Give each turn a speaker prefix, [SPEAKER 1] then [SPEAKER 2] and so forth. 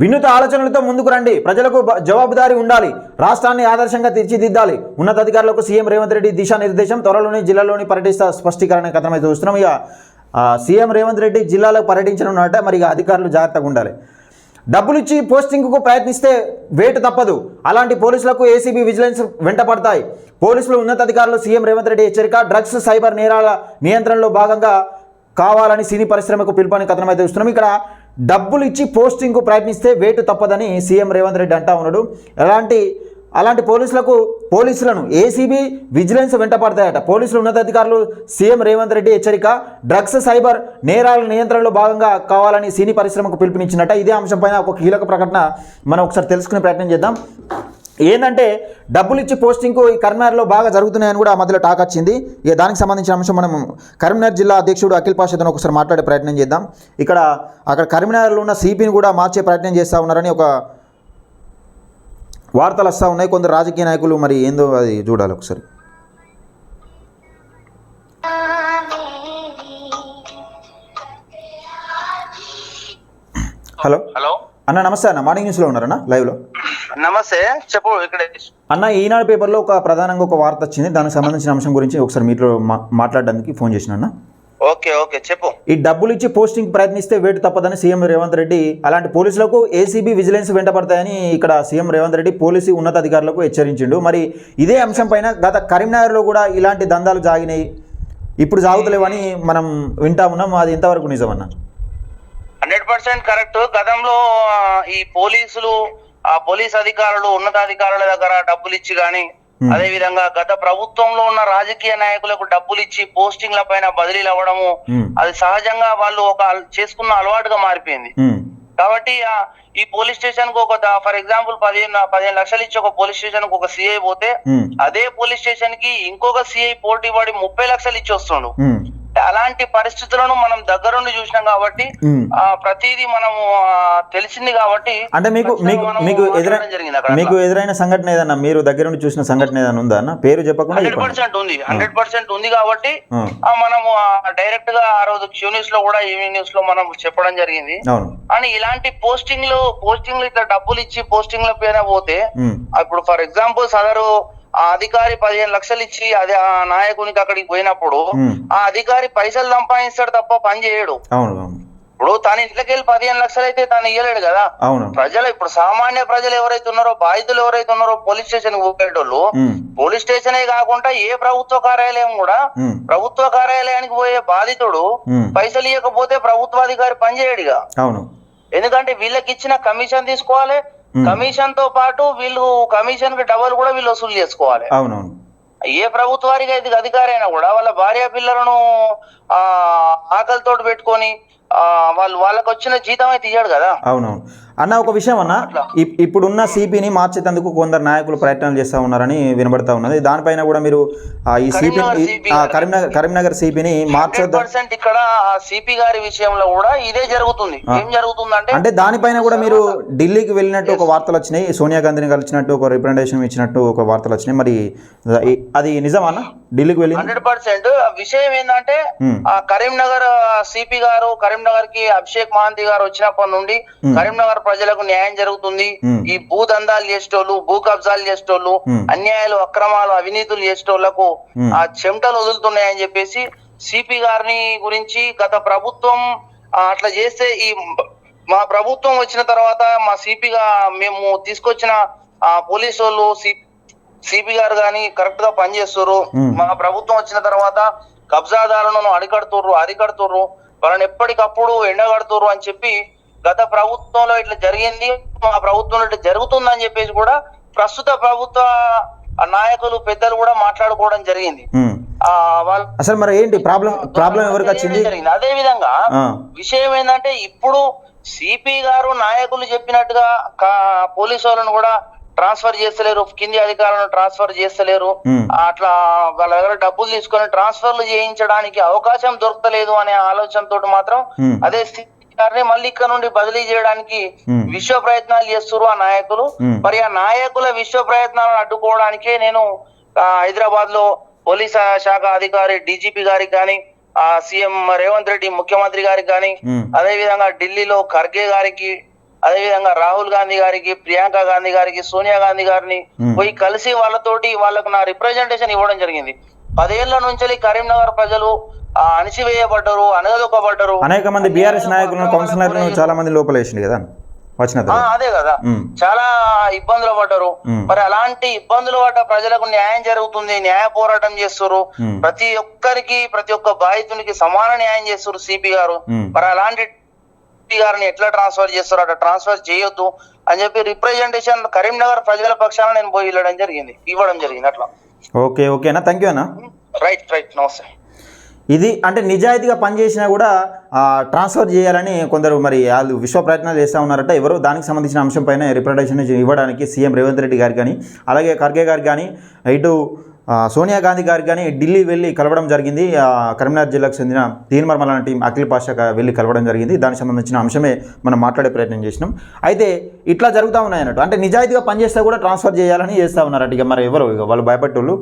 [SPEAKER 1] వినూత్న ఆలోచనలతో ముందుకు రండి. ప్రజలకు జవాబుదారీ ఉండాలి. రాష్ట్రాన్ని ఆదర్శంగా తీర్చిదిద్దాలి. ఉన్నతాధికారులకు సీఎం రేవంత్ రెడ్డి దిశానిర్దేశం. త్వరలోనే జిల్లాలోని పర్యటిస్తా స్పష్టీకరణ కథనమైతే చూస్తున్నాం. ఇక సీఎం రేవంత్ రెడ్డి జిల్లాలో పర్యటించనున్నట. మరి ఇక అధికారులు జాగ్రత్తగా ఉండాలి. డబ్బులు ఇచ్చి పోస్టింగ్కు ప్రయత్నిస్తే వేటు తప్పదు. అలాంటి పోలీసులకు ఏసీబీ విజిలెన్స్ వెంట పడతాయి. పోలీసులు ఉన్నతాధికారులు సీఎం రేవంత్ రెడ్డి హెచ్చరిక. డ్రగ్స్ సైబర్ నేరాల నియంత్రణలో భాగంగా కావాలని సినీ పరిశ్రమకు పిలుపని కథనం అయితే చూస్తున్నాం. ఇక్కడ డబ్బులు ఇచ్చి పోస్టింగ్కు ప్రయత్నిస్తే వేటు తప్పదని సీఎం రేవంత్ రెడ్డి అంటా ఉన్నాడు. అలాంటి పోలీసులను ఏసీబీ విజిలెన్స్ వెంట పడతాయట. పోలీసులు ఉన్నతాధికారులు సీఎం రేవంత్ రెడ్డి హెచ్చరిక. డ్రగ్స్ సైబర్ నేరాల నియంత్రణలో భాగంగా కావాలని సినీ పరిశ్రమకు పిలుపునిచ్చినట్ట. ఇదే అంశంపైన ఒక కీలక ప్రకటన మనం ఒకసారి తెలుసుకునే ప్రయత్నం చేద్దాం. ఏంటంటే డబ్బులు ఇచ్చి పోస్టింగ్కు ఈ కరీంనగర్లో బాగా జరుగుతున్నాయని కూడా మధ్యలో టాక్ వచ్చింది. ఇక దానికి సంబంధించిన అంశం మనం కరీంనగర్ జిల్లా అధ్యక్షుడు అఖిల్ పాషాతో ఒకసారి మాట్లాడే ప్రయత్నం చేద్దాం. అక్కడ కరీంనగర్లో ఉన్న సిపిని కూడా మార్చే ప్రయత్నం చేస్తూ ఉన్నారని ఒక వార్తలు వస్తూ ఉన్నాయి. కొందరు రాజకీయ నాయకులు మరి ఏందో అది చూడాలి ఒకసారి. హలో అన్న, నమస్తే అన్న. మార్నింగ్ న్యూస్లో ఉన్నారన్న లైవ్లో?
[SPEAKER 2] నమస్తే, చెప్పు. ఇక్కడ
[SPEAKER 1] అన్న, ఈనాడు పేపర్లో ప్రధానంగా ఒక వార్త వచ్చింది. దానికి సంబంధించిన అంశం గురించి ఒకసారి మీతో మాట్లాడడానికి ఫోన్ చేసిన అన్న.
[SPEAKER 2] ఓకే చెప్పు.
[SPEAKER 1] ఈ డబ్బులు ఇచ్చి పోస్టింగ్ ప్రయత్నిస్తే వేటు తప్పదని సీఎం రేవంత్ రెడ్డి. అలాంటి పోలీసులకు ఏసీబీ విజిలెన్స్ వెంట పడతాయని ఇక్కడ సీఎం రేవంత్ రెడ్డి పోలీసు ఉన్నతాధికారులకు హెచ్చరించిండు. మరి ఇదే అంశం పైన గత కరీంనగర్లో కూడా ఇలాంటి దందాలు జాగినాయి, ఇప్పుడు సాగుతలేవని మనం వింటా ఉన్నాం. అది ఎంతవరకు నిజమన్నా?
[SPEAKER 2] 100% కరెక్ట్. గతంలో ఈ పోలీస్ అధికారులు ఉన్నతాధికారుల దగ్గర డబ్బులు ఇచ్చి గాని, అదే విధంగా గత ప్రభుత్వంలో ఉన్న రాజకీయ నాయకులకు డబ్బులు ఇచ్చి పోస్టింగ్ల పైన బదిలీలు అవ్వడము అది సహజంగా వాళ్ళు చేసుకున్న అలవాటుగా మారిపోయింది. కాబట్టి ఈ పోలీస్ స్టేషన్ కు ఫర్ ఎగ్జాంపుల్ 15 లక్షలు ఇచ్చి ఒక పోలీస్ స్టేషన్ కు ఒక సిఐ పోతే, అదే పోలీస్ స్టేషన్ కి ఇంకొక సిఐ పోటీ పడి 30 లక్షలు ఇచ్చి వస్తుండు. అలాంటి పరిస్థితులను మనం దగ్గరుండి చూసినాం కాబట్టి ప్రతిదీ మనము తెలిసింది కాబట్టి.
[SPEAKER 1] అంటే మీకు ఎదురైన సంఘటన ఏదన్నా, మీరు దగ్గరుండి చూసిన సంఘటన ఏదైనా ఉందా అన్న? పేరు చెప్పకుండా
[SPEAKER 2] 100% ఉంది కాబట్టి మనము డైరెక్ట్ గా ఆ రోజు క్యూ న్యూస్ లో కూడా ఈవినింగ్ న్యూస్ లో మనం చెప్పడం జరిగింది. అని ఇలాంటి పోస్టింగ్లు ఇట్లా డబ్బులు ఇచ్చి పోస్టింగ్ల పైన పోతే, ఇప్పుడు ఫర్ ఎగ్జాంపుల్ సదరు ఆ అధికారి 15 లక్షలు ఇచ్చి అది ఆ నాయకునికి అక్కడికి పోయినప్పుడు ఆ అధికారి పైసలు సంపాదిస్తాడు తప్ప పని చేయడు. ఇప్పుడు తన ఇంట్లోకి వెళ్ళి 15 లక్షలు అయితే తను ఇయ్యలేడు కదా. ప్రజలు ఇప్పుడు సామాన్య ప్రజలు ఎవరైతే ఉన్నారో, బాధితులు ఎవరైతే ఉన్నారో, పోలీస్ స్టేషన్ పోయేటోళ్ళు, పోలీస్ స్టేషనే కాకుండా ఏ ప్రభుత్వ కార్యాలయం కూడా, ప్రభుత్వ కార్యాలయానికి పోయే బాధితుడు పైసలు ఇవ్వకపోతే ప్రభుత్వాధికారి పని చేయడుగా. ఎందుకంటే వీళ్ళకి ఇచ్చిన కమిషన్ తీసుకోవాలి, కమిషన్ తో పాటు వీళ్ళు కమిషన్ కి డబల్ కూడా వీళ్ళు వసూలు చేసుకోవాలి. ఏ ప్రభుత్వానికి అయితే అధికారి అయినా కూడా వాళ్ళ భార్య పిల్లలను ఆకలితోటి పెట్టుకొని వాళ్ళకి వచ్చిన జీతం అయితే ఇయ్యాడు కదా.
[SPEAKER 1] అవునవును అన్న. ఒక విషయం అన్న, ఇప్పుడున్న సిపిని మార్చేందుకు కొందరు నాయకులు ప్రయత్నాలు చేస్తూ ఉన్నారని వినబడతా ఉన్నది. దానిపైన కూడా మీరు ఈ కరీంనగర్ సిపిని మార్చేద్దాం.
[SPEAKER 2] ఇక్కడ సిపి గారి విషయంలో కూడా ఇదే జరుగుతుంది. ఏం జరుగుతుందంటే,
[SPEAKER 1] అంటే దానిపైన కూడా మీరు ఢిల్లీకి వెళ్ళినట్టు ఒక వార్తలు వచ్చినాయి, సోనియా గాంధీని కలిసినట్టు ఒక రిప్రజెంటేషన్ ఇచ్చినట్టు ఒక వార్తలు వచ్చినాయి. మరి అది నిజమా అన్న? ఢిల్లీకి వెళ్ళి
[SPEAKER 2] 100% విషయం ఏంటంటే, కరీంనగర్ సిపి గారు కరీంనగర్ కి అభిషేక్ మహంతి గారు వచ్చినప్పటి నుండి కరీంనగర్ ప్రజలకు న్యాయం జరుగుతుంది. ఈ భూ దందాలు చేసేటోళ్ళు, భూ కబ్జాలు చేసేటోళ్ళు, అన్యాయాలు, అక్రమాలు, అవినీతులు చేసేటోళ్లకు ఆ చెమటలు వదులుతున్నాయని చెప్పేసి సిపి గారిని గురించి గత ప్రభుత్వం అట్లా చేస్తే, ఈ మా ప్రభుత్వం వచ్చిన తర్వాత మా సిపిగా మేము తీసుకొచ్చిన పోలీసు వాళ్ళు సిపి గారు గాని కరెక్ట్ గా పనిచేస్తున్నారు. మా ప్రభుత్వం వచ్చిన తర్వాత కబ్జాదారులను అరికడుతుర్రు, వాళ్ళని ఎప్పటికప్పుడు ఎండగడుతుర్రు అని చెప్పి గత ప్రభుత్వంలో ఇట్లా జరిగింది, మా ప్రభుత్వంలో ఇట్లా జరుగుతుందని చెప్పేసి కూడా ప్రస్తుత ప్రభుత్వ నాయకులు, పెద్దలు కూడా మాట్లాడుకోవడం జరిగింది.
[SPEAKER 1] అసలు మరి ఏంటి ప్రాబ్లం ఎవరికి వచ్చింది?
[SPEAKER 2] అదే విధంగా విషయం ఏంటంటే, ఇప్పుడు సిపి గారు నాయకులు చెప్పినట్టుగా పోలీసు వాళ్ళను కూడా ట్రాన్స్ఫర్ చేస్తలేరు, కింది అధికారులను ట్రాన్స్ఫర్ చేస్తలేరు. అట్లా వాళ్ళ దగ్గర డబ్బులు తీసుకొని ట్రాన్స్ఫర్లు చేయించడానికి అవకాశం దొరకలేదు అనే ఆలోచనతో మాత్రం అదే మళ్ళీ ఇక్కడ నుండి బదిలీ చేయడానికి విశ్వ ప్రయత్నాలు చేస్తున్నారు ఆ నాయకులు. మరి ఆ నాయకుల విశ్వ ప్రయత్నాలను అడ్డుకోవడానికే నేను హైదరాబాద్ లో పోలీస్ శాఖ అధికారి డీజీపీ గారికి కానీ, సీఎం రేవంత్ రెడ్డి ముఖ్యమంత్రి గారికి కానీ, అదే విధంగా ఢిల్లీలో ఖర్గే గారికి, అదేవిధంగా రాహుల్ గాంధీ గారికి, ప్రియాంక గాంధీ గారికి, సోనియా గాంధీ గారిని పోయి కలిసి వాళ్ళతోటి వాళ్ళకు నా రిప్రజెంటేషన్ ఇవ్వడం జరిగింది. 10 ఏళ్ల నుంచి కరీంనగర్ ప్రజలు అణిచివేయబడ్డారు, అనగదొక్కబడ్డారు.
[SPEAKER 1] అనేక మంది బీఆర్ఎస్ నాయకులను, కౌన్సిలర్లను చాలా మంది లోపలేసింది కదా వచ్చిన
[SPEAKER 2] అదే కదా, చాలా ఇబ్బందులు పడ్డారు. మరి అలాంటి ఇబ్బందులు పడ్డ ప్రజలకు న్యాయం జరుగుతుంది, న్యాయ పోరాటం చేస్తారు. ప్రతి ఒక్కరికి, ప్రతి ఒక్క బాధితునికి సమాన న్యాయం చేస్తారు సిపి గారు. మరి అలాంటి గారిని ఎట్లా ట్రాన్స్ఫర్ చేస్తారు? అట్లా ట్రాన్స్ఫర్ చేయొద్దు అని చెప్పి రిప్రజెంటేషన్ కరీంనగర్ ప్రజల పక్షాన నేను పోయి ఇవ్వడం జరిగింది అట్లా.
[SPEAKER 1] ఓకే, ఓకేనా, థ్యాంక్ యూ అన్న.
[SPEAKER 2] రైట్, నమస్తే.
[SPEAKER 1] ఇది అంటే నిజాయితీగా పనిచేసినా కూడా ట్రాన్స్ఫర్ చేయాలని కొందరు మరి వాళ్ళు విశ్వ ప్రయత్నాలు చేస్తూ ఉన్నారట. ఎవరో దానికి సంబంధించిన అంశం పైన రిప్రజెంటేషన్ ఇవ్వడానికి సీఎం రేవంత్ రెడ్డి గారికి కానీ, అలాగే ఖర్గే గారికి కానీ, ఇటు సోనియా గాంధీ గారికి కానీ ఢిల్లీ వెళ్ళి కలవడం జరిగింది. కరీంనగర్ జిల్లాకు చెందిన తీన్మర్మల టీం అఖిల్ పాషా వెళ్ళి కలవడం జరిగింది. దానికి సంబంధించిన అంశమే మనం మాట్లాడే ప్రయత్నం చేసినాం. అయితే ఇట్లా జరుగుతూ ఉన్నాయి అన్నట్టు. అంటే నిజాయితీగా పనిచేస్తే కూడా ట్రాన్స్ఫర్ చేయాలని చేస్తూ ఉన్నారట. ఇక మరి ఎవరు వాళ్ళు భయపట్టోళ్ళు